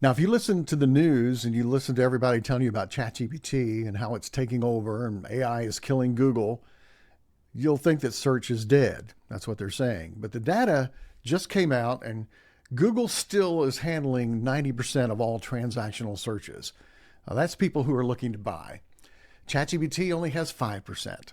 Now, if you listen to the news and you listen to everybody telling you about ChatGPT and how it's taking over and AI is killing Google, you'll think that search is dead. That's what they're saying. But the data just came out, and Google still is handling 90% of all transactional searches. That's people who are looking to buy. ChatGPT only has 5%.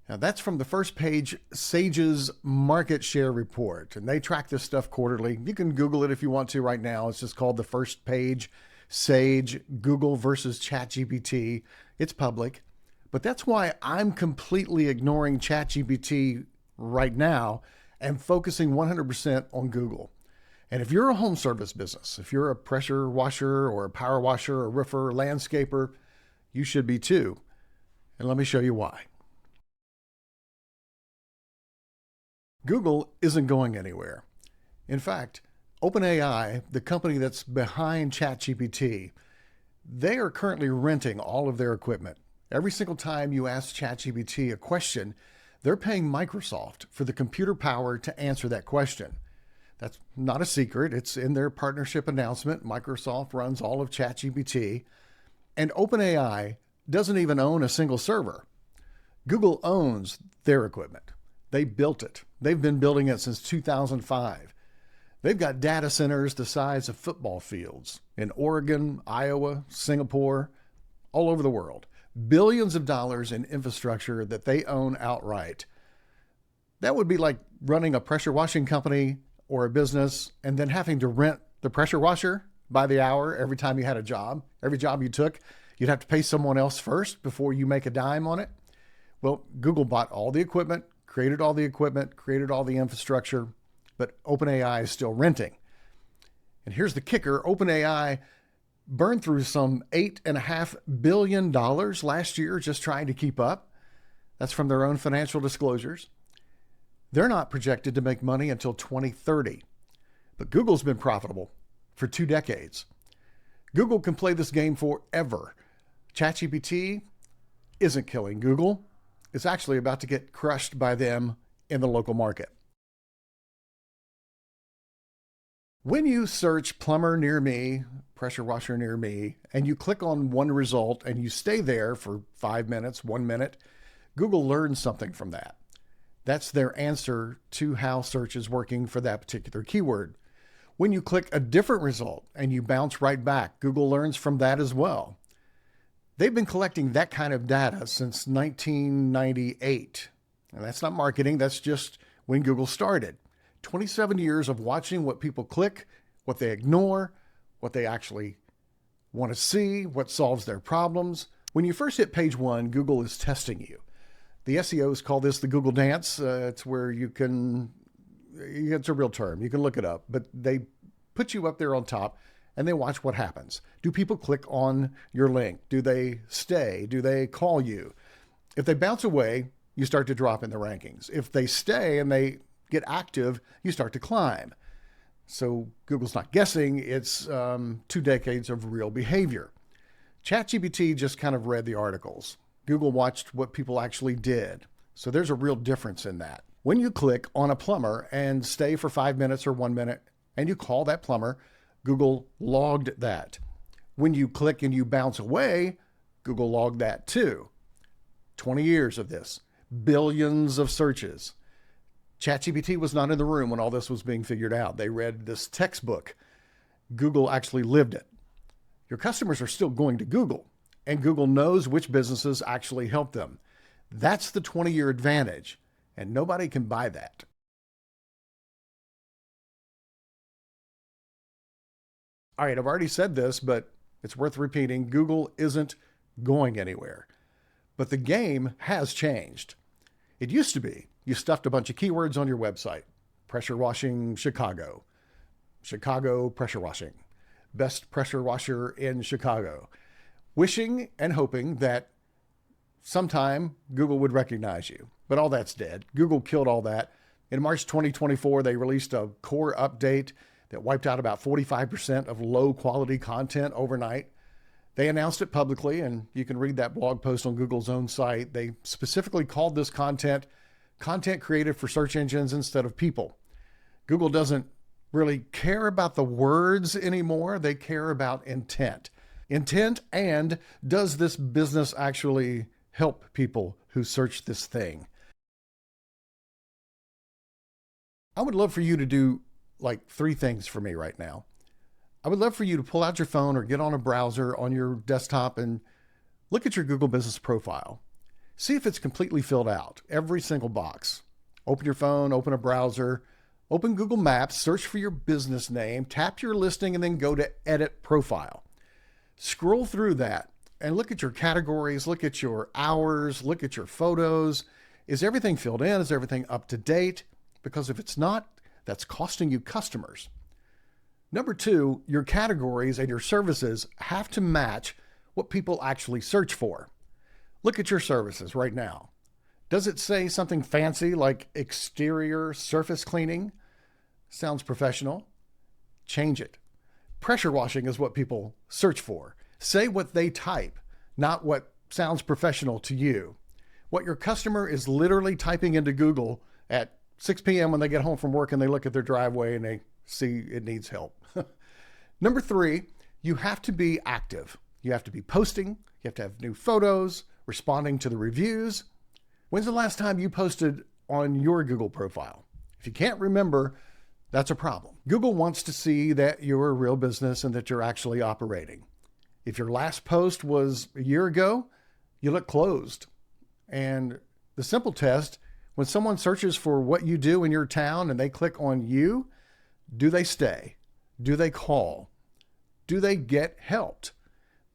Now, that's from the First Page Sage's market share report, and they track this stuff quarterly. You can Google it if you want to right now. It's just called the First Page Sage Google versus ChatGPT. It's public, but that's why I'm completely ignoring ChatGPT right now and focusing 100% on Google. And if you're a home service business, if you're a pressure washer or a power washer or roofer, landscaper, you should be too. And let me show you why. Google isn't going anywhere. In fact, OpenAI, the company that's behind ChatGPT, they are currently renting all of their equipment. Every single time you ask ChatGPT a question, they're paying Microsoft for the computer power to answer that question. That's not a secret. It's in their partnership announcement. Microsoft runs all of ChatGPT, and OpenAI doesn't even own a single server. Google owns their equipment. They built it. They've been building it since 2005. They've got data centers the size of football fields in Oregon, Iowa, Singapore, all over the world. Billions of dollars in infrastructure that they own outright. That would be like running a pressure washing company or a business and then having to rent the pressure washer by the hour every time you had a job. Every job you took, you'd have to pay someone else first before you make a dime on it. Well, Google bought all the equipment, created all the infrastructure, but OpenAI is still renting. And here's the kicker. OpenAI burned through some $8.5 billion last year just trying to keep up. That's from their own financial disclosures. They're not projected to make money until 2030. But Google's been profitable for 2 decades. Google can play this game forever. ChatGPT isn't killing Google. It's actually about to get crushed by them in the local market. When you search plumber near me, pressure washer near me, and you click on one result and you stay there for 5 minutes, 1 minute, Google learns something from that. That's their answer to how search is working for that particular keyword. When you click a different result and you bounce right back, Google learns from that as well. They've been collecting that kind of data since 1998. And that's not marketing, that's just when Google started. 27 years of watching what people click, what they ignore, what they actually want to see, what solves their problems. When you first hit page 1, Google is testing you. The SEOs call this the Google dance. It's where it's a real term. You can look it up, but they put you up there on top and they watch what happens. Do people click on your link? Do they stay? Do they call you? If they bounce away, you start to drop in the rankings. If they stay and they get active, you start to climb. So Google's not guessing. It's 2 decades of real behavior. ChatGPT just kind of read the articles. Google watched what people actually did. So there's a real difference in that. When you click on a plumber and stay for 5 minutes or 1 minute, and you call that plumber, Google logged that. When you click and you bounce away, Google logged that too. 20 years of this, billions of searches. ChatGPT was not in the room when all this was being figured out. They read this textbook. Google actually lived it. Your customers are still going to Google, and Google knows which businesses actually help them. That's the 20-year advantage, and nobody can buy that. All right, I've already said this, but it's worth repeating. Google isn't going anywhere. But the game has changed. It used to be you stuffed a bunch of keywords on your website. Pressure washing Chicago. Chicago pressure washing. Best pressure washer in Chicago. Wishing and hoping that sometime Google would recognize you. But all that's dead. Google killed all that. In March 2024, they released a core update that wiped out about 45% of low quality content overnight. They announced it publicly, and you can read that blog post on Google's own site. They specifically called this content created for search engines instead of people. Google doesn't really care about the words anymore. They care about intent. Intent, and does this business actually help people who search this thing? I would love for you to do like 3 things for me right now. I would love for you to pull out your phone or get on a browser on your desktop and look at your Google Business Profile. See if it's completely filled out, every single box. Open your phone, open a browser, open Google Maps, search for your business name, tap your listing, and then go to Edit Profile. Scroll through that and look at your categories, look at your hours, look at your photos. Is everything filled in? Is everything up to date? Because if it's not, that's costing you customers. Number 2, your categories and your services have to match what people actually search for. Look at your services right now. Does it say something fancy like exterior surface cleaning? Sounds professional. Change it. Pressure washing is what people search for. Say what they type, not what sounds professional to you. What your customer is literally typing into Google at 6 p.m. when they get home from work and they look at their driveway and they see it needs help. Number 3, you have to be active. You have to be posting. You have to have new photos, responding to the reviews. When's the last time you posted on your Google profile? If you can't remember, that's a problem. Google wants to see that you're a real business and that you're actually operating. If your last post was a year ago, you look closed. And the simple test, when someone searches for what you do in your town and they click on you, do they stay? Do they call? Do they get helped?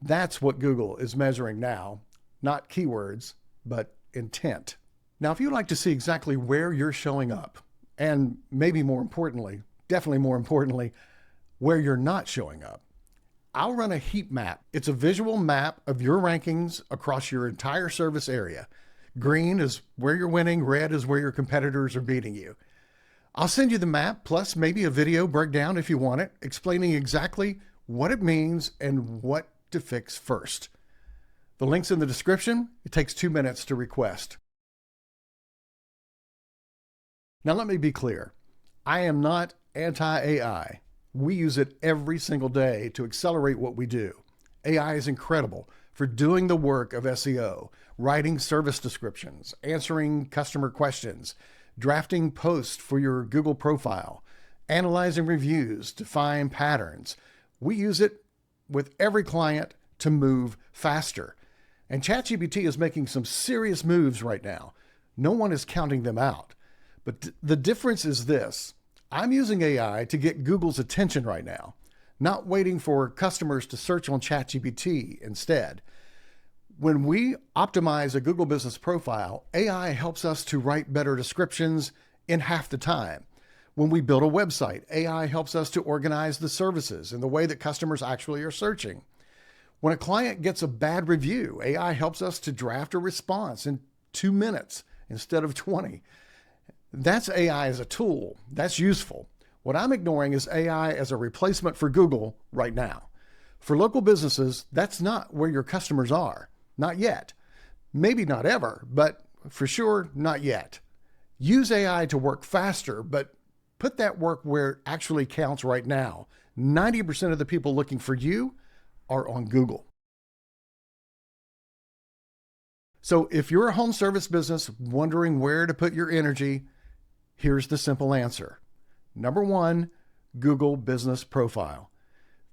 That's what Google is measuring now, not keywords, but intent. Now, if you'd like to see exactly where you're showing up, and maybe more importantly, definitely more importantly, where you're not showing up, I'll run a heat map. It's a visual map of your rankings across your entire service area. Green is where you're winning, red is where your competitors are beating you. I'll send you the map, plus maybe a video breakdown if you want it, explaining exactly what it means and what to fix first. The link's in the description. It takes 2 minutes to request. Now let me be clear. I am not anti-AI. We use it every single day to accelerate what we do. AI is incredible for doing the work of SEO, writing service descriptions, answering customer questions, drafting posts for your Google profile, analyzing reviews to find patterns. We use it with every client to move faster. And ChatGPT is making some serious moves right now. No one is counting them out. But the difference is this. I'm using AI to get Google's attention right now, not waiting for customers to search on ChatGPT instead. When we optimize a Google Business Profile, AI helps us to write better descriptions in half the time. When we build a website, AI helps us to organize the services in the way that customers actually are searching. When a client gets a bad review, AI helps us to draft a response in 2 minutes instead of 20. That's AI as a tool. That's useful. What I'm ignoring is AI as a replacement for Google right now. For local businesses, that's not where your customers are. Not yet. Maybe not ever, but for sure, not yet. Use AI to work faster, but put that work where it actually counts right now. 90% of the people looking for you are on Google. So if you're a home service business wondering where to put your energy, here's the simple answer. Number 1, Google Business Profile.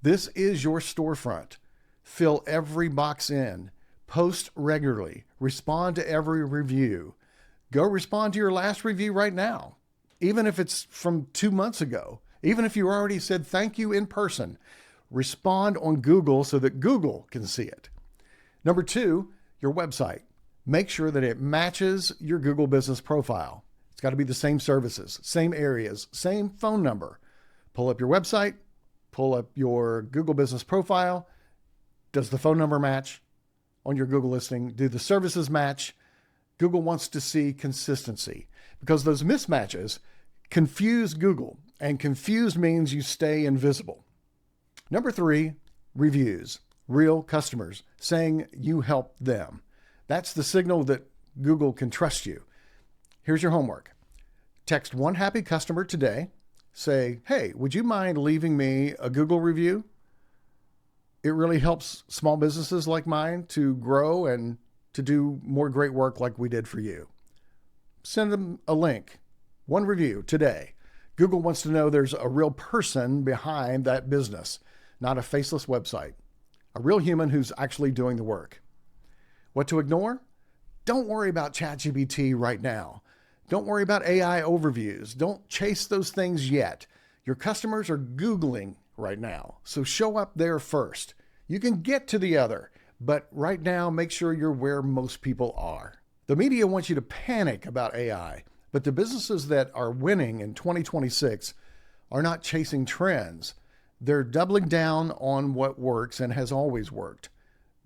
This is your storefront. Fill every box in. Post regularly. Respond to every review. Go respond to your last review right now, even if it's from 2 months ago. Even if you already said thank you in person, respond on Google so that Google can see it. Number 2, your website. Make sure that it matches your Google Business Profile. It's got to be the same services, same areas, same phone number. Pull up your website, pull up your Google Business Profile. Does the phone number match on your Google listing? Do the services match? Google wants to see consistency because those mismatches confuse Google, and confused means you stay invisible. Number 3, reviews. Real customers saying you helped them. That's the signal that Google can trust you. Here's your homework. Text one happy customer today Say, hey, would you mind leaving me a Google review? It really helps small businesses like mine to grow and to do more great work like we did for you. Send them a link, one review today. Google wants to know there's a real person behind that business, not a faceless website. A real human who's actually doing the work. What to ignore? Don't worry about ChatGPT right now. Don't worry about AI overviews. Don't chase those things yet. Your customers are Googling right now, so show up there first. You can get to the other, but right now, make sure you're where most people are. The media wants you to panic about AI, but the businesses that are winning in 2026 are not chasing trends. They're doubling down on what works and has always worked.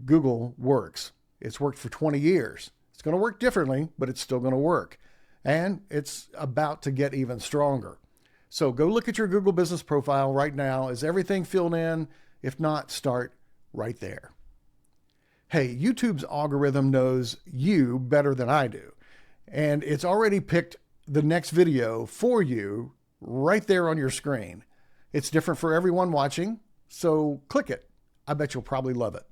Google works. It's worked for 20 years. It's going to work differently, but it's still going to work. And it's about to get even stronger. So go look at your Google business profile right now. Is everything filled in? If not, start right there. Hey, YouTube's algorithm knows you better than I do. And it's already picked the next video for you right there on your screen. It's different for everyone watching, so click it. I bet you'll probably love it.